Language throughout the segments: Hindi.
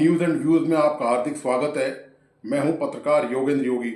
न्यूज़ एंड व्यूज़ में आपका हार्दिक स्वागत है। मैं हूं पत्रकार योगेंद्र योगी।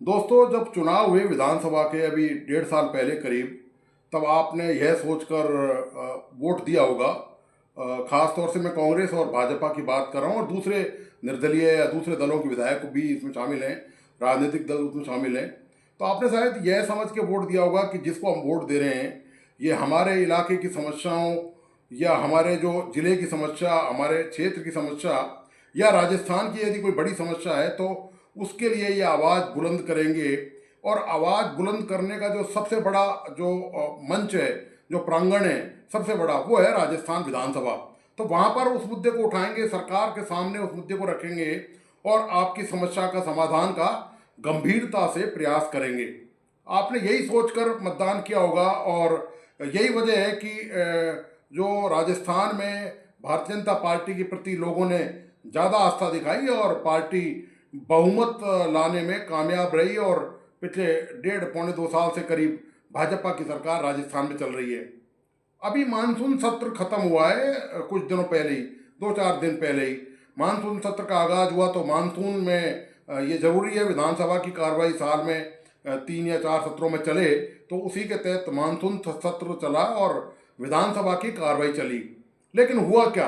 दोस्तों, जब चुनाव हुए विधानसभा के अभी 1.5 साल पहले करीब, तब आपने यह सोचकर वोट दिया होगा। ख़ास तौर से मैं कांग्रेस और भाजपा की बात कर रहा हूं, और दूसरे निर्दलीय या दूसरे दलों के विधायक भी इसमें शामिल हैं, राजनीतिक दल उसमें शामिल हैं। तो आपने शायद यह समझ के वोट दिया होगा कि जिसको हम वोट दे रहे हैं ये हमारे इलाके की समस्याओं या हमारे जो ज़िले की समस्या, हमारे क्षेत्र की समस्या या राजस्थान की यदि कोई बड़ी समस्या है तो उसके लिए ये आवाज़ बुलंद करेंगे। और आवाज़ बुलंद करने का जो सबसे बड़ा जो मंच है, जो प्रांगण है सबसे बड़ा, वो है राजस्थान विधानसभा। तो वहाँ पर उस मुद्दे को उठाएंगे, सरकार के सामने उस मुद्दे को रखेंगे और आपकी समस्या का समाधान का गंभीरता से प्रयास करेंगे। आपने यही सोचकर मतदान किया होगा, और यही वजह है कि जो राजस्थान में भारतीय जनता पार्टी के प्रति लोगों ने ज़्यादा आस्था दिखाई और पार्टी बहुमत लाने में कामयाब रही, और पिछले 1.5 पौने 2 साल से करीब भाजपा की सरकार राजस्थान में चल रही है। अभी मानसून सत्र खत्म हुआ है, कुछ दिनों पहले ही, 2-4 दिन पहले ही मानसून सत्र का आगाज हुआ। तो मानसून में ये जरूरी है, विधानसभा की कार्रवाई साल में 3 या 4 सत्रों में चले, तो उसी के तहत मानसून सत्र चला और विधानसभा की कार्रवाई चली। लेकिन हुआ क्या?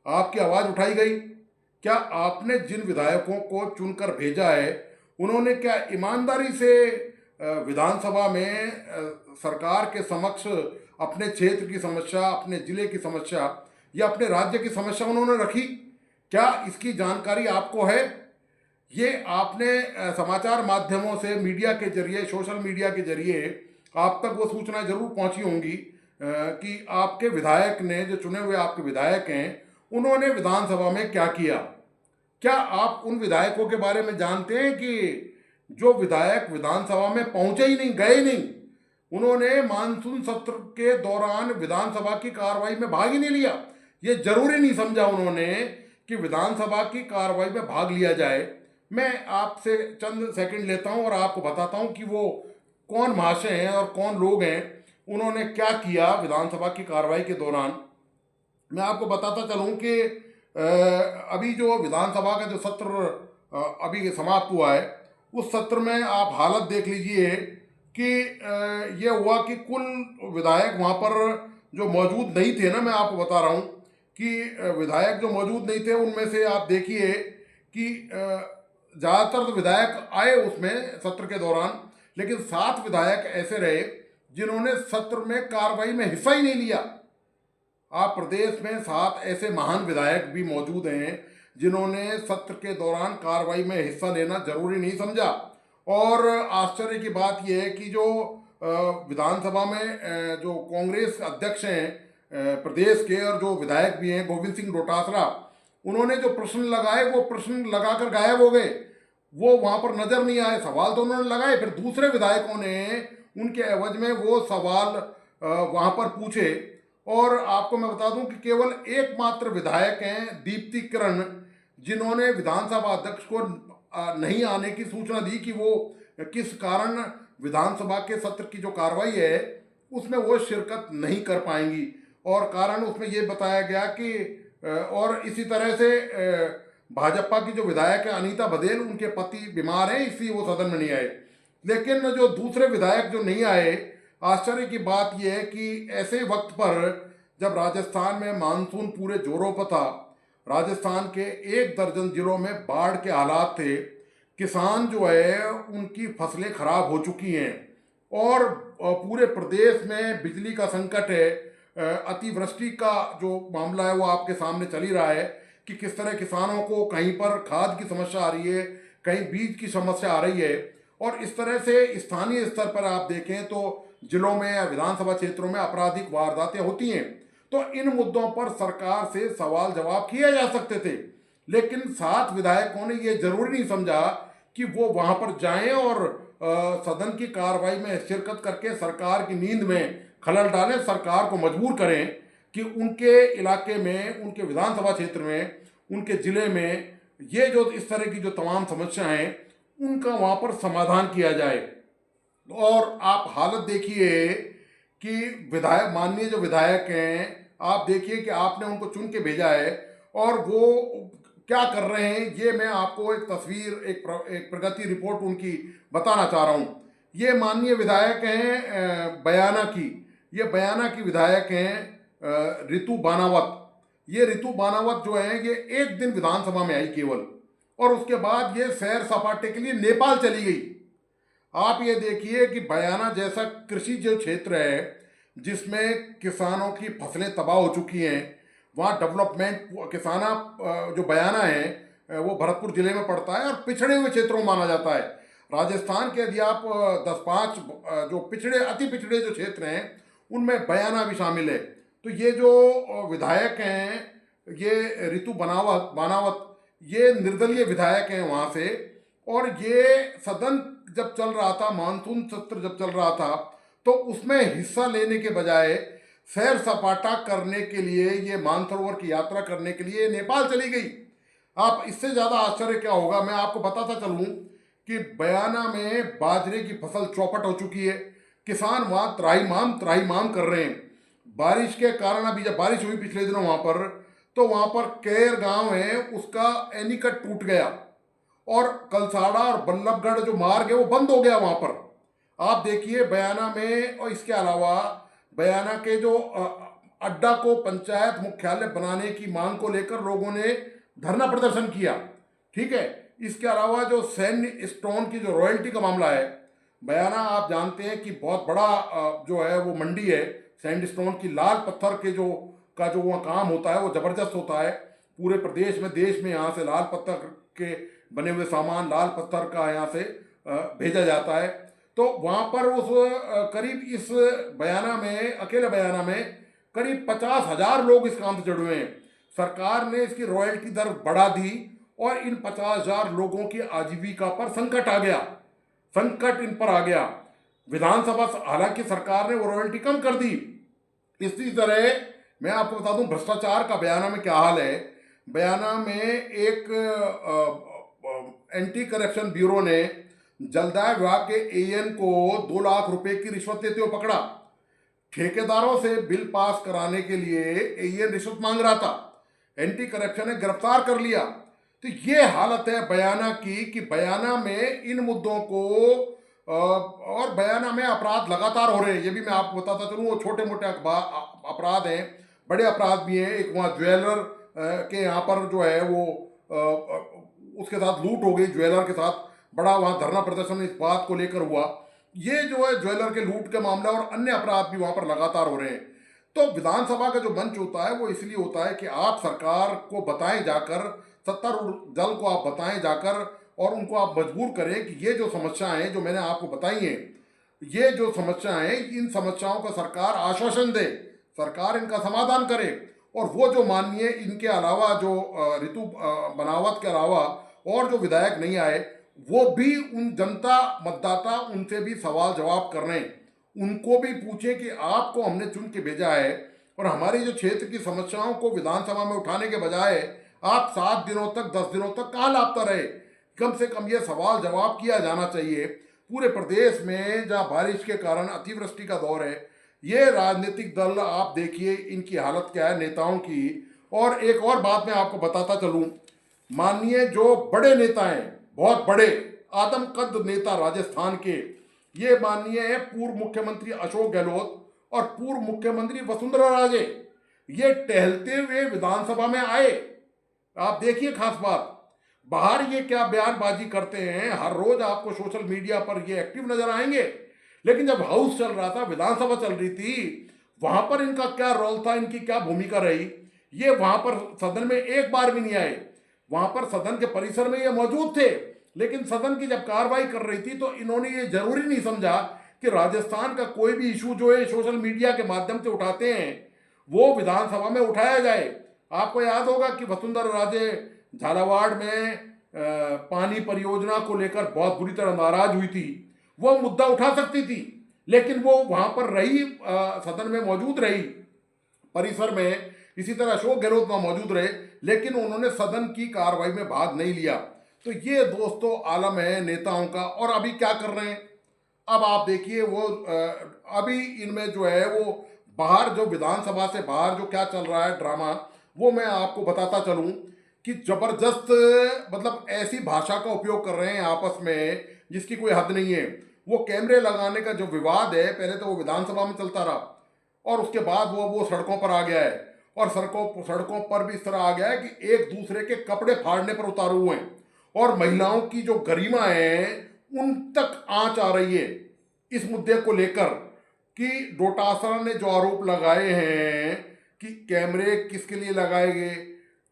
आपकी आवाज़ उठाई गई? क्या आपने जिन विधायकों को चुनकर भेजा है उन्होंने क्या ईमानदारी से विधानसभा में सरकार के समक्ष अपने क्षेत्र की समस्या, अपने ज़िले की समस्या या अपने राज्य की समस्या उन्होंने रखी? क्या इसकी जानकारी आपको है? ये आपने समाचार माध्यमों से, मीडिया के जरिए, सोशल मीडिया के जरिए आप तक वो सूचना जरूर पहुंची होंगी कि आपके विधायक ने, जो चुने हुए आपके विधायक हैं, उन्होंने विधानसभा में क्या किया। क्या आप उन विधायकों के बारे में जानते हैं कि जो विधायक विधानसभा में पहुंचे ही नहीं, गए नहीं, उन्होंने मानसून सत्र के दौरान विधानसभा की कार्रवाई में भाग ही नहीं लिया? ये जरूरी नहीं समझा उन्होंने कि विधानसभा की कार्रवाई में भाग लिया जाए। मैं आपसे चंद सेकंड लेता हूं और आपको बताता हूं कि वो कौन महाशय हैं और कौन लोग हैं, उन्होंने क्या किया विधानसभा की कार्रवाई के दौरान। मैं आपको बताता चलूं कि अभी जो विधानसभा का जो सत्र अभी समाप्त हुआ है, उस सत्र में आप हालत देख लीजिए कि ये हुआ कि कुल विधायक वहाँ पर जो मौजूद नहीं थे ना, मैं आपको बता रहा हूँ कि विधायक जो मौजूद नहीं थे उनमें से आप देखिए कि ज़्यादातर तो विधायक आए उसमें सत्र के दौरान, लेकिन 7 विधायक ऐसे रहे जिन्होंने सत्र में कार्रवाई में हिस्सा ही नहीं लिया। आप प्रदेश में 7 ऐसे महान विधायक भी मौजूद हैं जिन्होंने सत्र के दौरान कार्रवाई में हिस्सा लेना जरूरी नहीं समझा। और आश्चर्य की बात यह है कि जो विधानसभा में जो कांग्रेस अध्यक्ष हैं प्रदेश के, और जो विधायक भी हैं गोविंद सिंह डोटासरा, उन्होंने जो प्रश्न लगाए वो प्रश्न लगाकर गायब हो गए, वो वहाँ पर नजर नहीं आए। सवाल तो उन्होंने लगाए, फिर दूसरे विधायकों ने उनके एवज में वो सवाल वहाँ पर पूछे। और आपको मैं बता दूं कि केवल एकमात्र विधायक हैं दीप्ति किरण, जिन्होंने विधानसभा अध्यक्ष को नहीं आने की सूचना दी कि वो किस कारण विधानसभा के सत्र की जो कार्रवाई है उसमें वो शिरकत नहीं कर पाएंगी। और कारण उसमें ये बताया गया कि और इसी तरह से भाजपा की जो विधायक है अनीता बघेल, उनके पति बीमार हैं, इसलिए वो सदन में नहीं आए। लेकिन जो दूसरे विधायक जो नहीं आए, आश्चर्य की बात यह है कि ऐसे वक्त पर जब राजस्थान में मानसून पूरे जोरों पर था, राजस्थान के 1 दर्जन जिलों में बाढ़ के हालात थे, किसान जो है उनकी फसलें खराब हो चुकी हैं, और पूरे प्रदेश में बिजली का संकट है, अतिवृष्टि का जो मामला है वो आपके सामने चल ही रहा है कि किस तरह किसानों को कहीं पर खाद की समस्या आ रही है, कहीं बीज की समस्या आ रही है। और इस तरह से स्थानीय स्तर पर आप देखें तो जिलों में या विधानसभा क्षेत्रों में आपराधिक वारदातें होती हैं। तो इन मुद्दों पर सरकार से सवाल जवाब किए जा सकते थे, लेकिन 7 विधायकों ने ये जरूरी नहीं समझा कि वो वहां पर जाएं और सदन की कार्रवाई में शिरकत करके सरकार की नींद में खलल डालें, सरकार को मजबूर करें कि उनके इलाके में, उनके विधानसभा क्षेत्र में, उनके जिले में ये जो इस तरह की जो तमाम समस्याएं हैं उनका वहाँ पर समाधान किया जाए। और आप हालत देखिए कि विधायक, माननीय जो विधायक हैं, आप देखिए कि आपने उनको चुन के भेजा है और वो क्या कर रहे हैं, ये मैं आपको एक तस्वीर, एक प्रगति रिपोर्ट उनकी बताना चाह रहा हूँ। ये माननीय विधायक हैं बयाना की, ये बयाना की विधायक हैं रितु बानावत। ये रितु बानावत जो है ये एक दिन विधानसभा में आई केवल, और उसके बाद ये सैर सपाटे के लिए नेपाल चली गई। आप ये देखिए कि बयाना जैसा कृषि जो क्षेत्र है जिसमें किसानों की फसलें तबाह हो चुकी हैं, वहाँ डेवलपमेंट, किसाना जो बयाना है वो भरतपुर जिले में पड़ता है और पिछड़े हुए क्षेत्रों में माना जाता है। राजस्थान के यदि आप 10-5 जो पिछड़े, अति पिछड़े जो क्षेत्र हैं उनमें बयाना भी शामिल है। तो ये जो विधायक हैं ये रितु बनावत बानावत, ये निर्दलीय विधायक हैं वहाँ से, और ये सदन जब चल रहा था, मानसून सत्र जब चल रहा था, तो उसमें हिस्सा लेने के बजाय सैर सपाटा करने के लिए, ये मानसरोवर की यात्रा करने के लिए नेपाल चली गई। आप इससे ज़्यादा आश्चर्य क्या होगा, मैं आपको बताता चलूँ कि बयाना में बाजरे की फसल चौपट हो चुकी है। किसान वहाँ त्राहिमाम त्राहिमाम कर रहे हैं। बारिश के कारण, अभी जब बारिश हुई पिछले दिनों वहाँ पर, तो वहाँ पर केर गांव है उसका एनीकट टूट गया, और कलसाड़ा और बल्लभगढ़ जो मार्ग है वो बंद हो गया वहाँ पर। आप देखिए बयाना में, और इसके अलावा बयाना के जो अड्डा को पंचायत मुख्यालय बनाने की मांग को लेकर लोगों ने धरना प्रदर्शन किया, ठीक है। इसके अलावा जो सैंड स्टोन की जो रॉयल्टी का मामला है, बयाना आप जानते हैं कि बहुत बड़ा जो है वो मंडी है सैंड स्टोन की। लाल पत्थर के जो वहाँ काम होता है वो ज़बरदस्त होता है। पूरे प्रदेश में, देश में यहाँ से लाल पत्थर के बने हुए सामान, लाल पत्थर का यहाँ से भेजा जाता है। तो वहाँ पर उस करीब इस बयाना में, अकेले बयाना में करीब 50,000 लोग इस काम से जुड़े हुए हैं। सरकार ने इसकी रॉयल्टी दर बढ़ा दी और इन 50,000 लोगों की आजीविका पर संकट आ गया, संकट इन पर आ गया। विधानसभा, हालांकि सरकार ने वो रॉयल्टी कम कर दी। इसी तरह मैं आपको बता दूं भ्रष्टाचार का बयाना में क्या हाल है। बयाना में एक एंटी करप्शन ब्यूरो ने जलदाय विभाग के एएन को 2 लाख रुपए की रिश्वत देते हुए पकड़ा। ठेकेदारों से बिल पास कराने के लिए एएन रिश्वत मांग रहा था, एंटी करप्शन ने गिरफ्तार कर लिया। तो ये हालत है बयाना की कि बयाना में इन मुद्दों को, और बयाना में अपराध लगातार हो रहे हैं। ये भी मैं आपको बताता चलूँ, वो छोटे मोटे अपराध हैं, बड़े अपराध भी हैं। एक वहाँ ज्वेलर के यहाँ पर जो है वो उसके साथ लूट हो गई, ज्वेलर के साथ बड़ा वहाँ धरना प्रदर्शन इस बात को लेकर हुआ। ये जो है ज्वेलर के लूट के मामला और अन्य अपराध भी वहाँ पर लगातार हो रहे हैं। तो विधानसभा का जो मंच होता है वो इसलिए होता है कि आप सरकार को बताएं जाकर, सत्तारूढ़ दल को आप बताएं जाकर, और उनको आप मजबूर करें कि ये जो समस्याएं हैं जो मैंने आपको बताई हैं, ये जो समस्याएं हैं, इन समस्याओं का सरकार आश्वासन दे, सरकार इनका समाधान करे। और वो जो माननीय इनके अलावा जो रितु बनावत के अलावा और जो विधायक नहीं आए, वो भी उन जनता मतदाता उनसे भी सवाल जवाब कर रहे हैं। उनको भी पूछें कि आपको हमने चुन के भेजा है और हमारी जो क्षेत्र की समस्याओं को विधानसभा में उठाने के बजाय आप 7 दिनों तक, 10 दिनों तक कहाँ लापता रहे। कम से कम ये सवाल जवाब किया जाना चाहिए। पूरे प्रदेश में जहाँ बारिश के कारण अतिवृष्टि का दौर है, ये राजनीतिक दल, आप देखिए इनकी हालत क्या है नेताओं की। और एक और बात मैं आपको बताता चलूँ, माननीय जो बड़े नेता हैं, बहुत बड़े आदमकद नेता राजस्थान के, ये माननीय है पूर्व मुख्यमंत्री अशोक गहलोत और पूर्व मुख्यमंत्री वसुंधरा राजे, ये टहलते हुए विधानसभा में आए। आप देखिए, खास बात, बाहर ये क्या बयानबाजी करते हैं, हर रोज आपको सोशल मीडिया पर ये एक्टिव नजर आएंगे, लेकिन जब हाउस चल रहा था, विधानसभा चल रही थी, वहां पर इनका क्या रोल था, इनकी क्या भूमिका रही, ये वहां पर सदन में एक बार भी नहीं आए। वहां पर सदन के परिसर में ये मौजूद थे, लेकिन सदन की जब कार्रवाई कर रही थी तो इन्होंने ये जरूरी नहीं समझा कि राजस्थान का कोई भी इशू जो है सोशल मीडिया के माध्यम से उठाते हैं वो विधानसभा में उठाया जाए। आपको याद होगा कि वसुंधरा राजे झालावाड़ में पानी परियोजना को लेकर बहुत बुरी तरह नाराज हुई थी। वो मुद्दा उठा सकती थी, लेकिन वो वहां पर रही, सदन में मौजूद रही, परिसर में। इसी तरह अशोक गहलोत वहां मौजूद रहे, लेकिन उन्होंने सदन की कार्रवाई में भाग नहीं लिया। तो ये दोस्तों आलम है नेताओं का। और अभी क्या कर रहे हैं, अब आप देखिए, वो अभी इनमें जो है वो बाहर, जो विधानसभा से बाहर जो क्या चल रहा है ड्रामा, वो मैं आपको बताता चलूं कि जबरदस्त मतलब ऐसी भाषा का उपयोग कर रहे हैं आपस में जिसकी कोई हद नहीं है। वो कैमरे लगाने का जो विवाद है, पहले तो वो विधानसभा में चलता रहा और उसके बाद वो सड़कों पर आ गया है, और सड़कों पर भी इस तरह आ गया है कि एक दूसरे के कपड़े फाड़ने पर उतारे हुए हैं, और महिलाओं की जो गरिमा है उन तक आंच आ रही है इस मुद्दे को लेकर कि डोटासरा ने जो आरोप लगाए हैं कि कैमरे किसके लिए लगाए गए,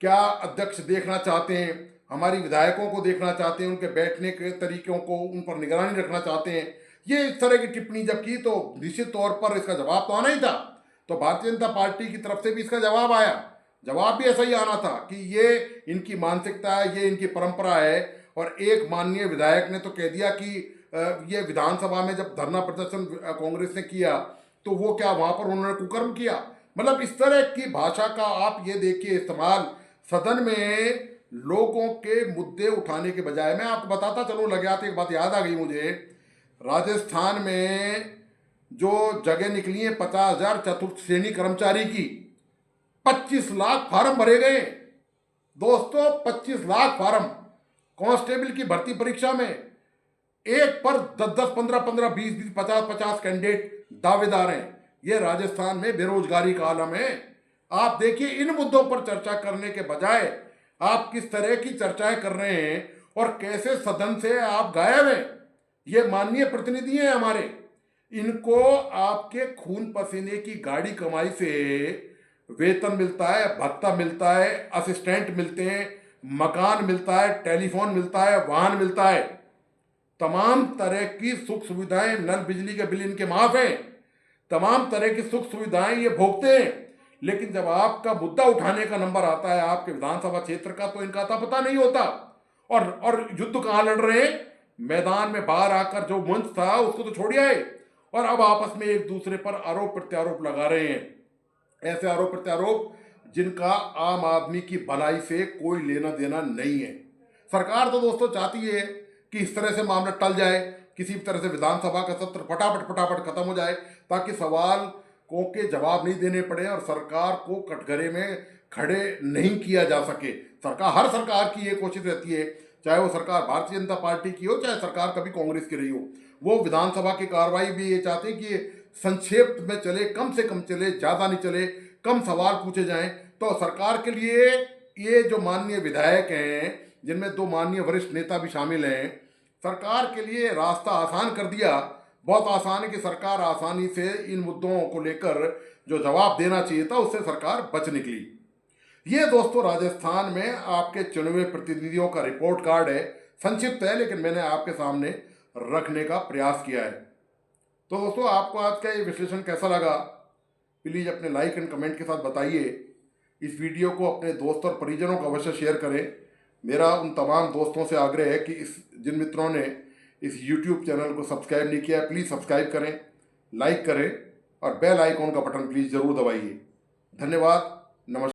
क्या अध्यक्ष देखना चाहते हैं, हमारी विधायकों को देखना चाहते हैं, उनके बैठने के तरीकों को, उन पर निगरानी रखना चाहते हैं, ये इस तरह की टिप्पणी जब की तो निश्चित तौर पर इसका जवाब तो आना ही था। तो भारतीय जनता पार्टी की तरफ से भी इसका जवाब आया। जवाब भी ऐसा ही आना था कि ये इनकी मानसिकता है, ये इनकी परंपरा है। और एक माननीय विधायक ने तो कह दिया कि ये विधानसभा में जब धरना प्रदर्शन कांग्रेस ने किया तो वो क्या वहां पर उन्होंने कुकर्म किया। मतलब इस तरह की भाषा का आप ये देखिए इस्तेमाल सदन में लोगों के मुद्दे उठाने के बजाय। मैं आपको बताता चलूं, लगे आते एक बात याद आ गई मुझे। राजस्थान में जो जगह निकली है 50,000 चतुर्थ श्रेणी कर्मचारी की, 25 लाख फार्म भरे गए दोस्तों, 25 लाख फार्म कांस्टेबल की भर्ती परीक्षा में। एक पर 10-10, 15-15, 20-20, 50-50 कैंडिडेट दावेदार हैं। ये राजस्थान में बेरोजगारी का आलम है। आप देखिए इन मुद्दों पर चर्चा करने के बजाय आप किस तरह की चर्चाएं कर रहे हैं और कैसे सदन से आप गायब हैं। ये माननीय प्रतिनिधि हैं हमारे, इनको आपके खून पसीने की गाड़ी कमाई से वेतन मिलता है, भत्ता मिलता है, असिस्टेंट मिलते हैं, मकान मिलता है, टेलीफोन मिलता है, वाहन मिलता है, तमाम तरह की सुख सुविधाएं, नल बिजली के बिल इनके माफ हैं, तमाम तरह की सुख सुविधाएं ये भोगते हैं। लेकिन जब आपका मुद्दा उठाने का नंबर आता है आपके विधानसभा क्षेत्र का तो इनका अता पता नहीं होता। और युद्ध कहाँ लड़ रहे हैं, मैदान में बाहर आकर जो मंच था उसको तो छोड़ आए, और अब आपस में एक दूसरे पर आरोप प्रत्यारोप लगा रहे हैं। ऐसे आरोप प्रत्यारोप जिनका आम आदमी की भलाई से कोई लेना देना नहीं है। सरकार तो दोस्तों चाहती है कि इस तरह से मामला टल जाए, किसी भी तरह से विधानसभा का सत्र फटाफट फटाफट खत्म हो जाए ताकि सवाल को के जवाब नहीं देने पड़े और सरकार को कटघरे में खड़े नहीं किया जा सके। हर सरकार की ये कोशिश रहती है, चाहे वो सरकार भारतीय जनता पार्टी की हो, चाहे सरकार कभी कांग्रेस की रही हो, वो विधानसभा की कार्रवाई भी ये चाहते हैं कि संक्षेप में चले, कम से कम चले, ज़्यादा नहीं चले, कम सवाल पूछे जाएं। तो सरकार के लिए ये जो माननीय विधायक हैं, जिनमें 2 माननीय वरिष्ठ नेता भी शामिल हैं, सरकार के लिए रास्ता आसान कर दिया। बहुत आसान है कि सरकार आसानी से इन मुद्दों को लेकर जो जवाब देना चाहिए था उससे सरकार बच निकली। ये दोस्तों राजस्थान में आपके चुने प्रतिनिधियों का रिपोर्ट कार्ड है। संक्षिप्त है लेकिन मैंने आपके सामने रखने का प्रयास किया है। तो दोस्तों आपको आज का ये विश्लेषण कैसा लगा, प्लीज़ अपने लाइक एंड कमेंट के साथ बताइए। इस वीडियो को अपने दोस्त और परिजनों को अवश्य शेयर करें। मेरा उन तमाम दोस्तों से आग्रह है कि जिन मित्रों ने इस YouTube चैनल को सब्सक्राइब नहीं किया है प्लीज़ सब्सक्राइब करें, लाइक करें और बेल आइकॉन का बटन प्लीज़ ज़रूर दबाइए। धन्यवाद। नमस्कार।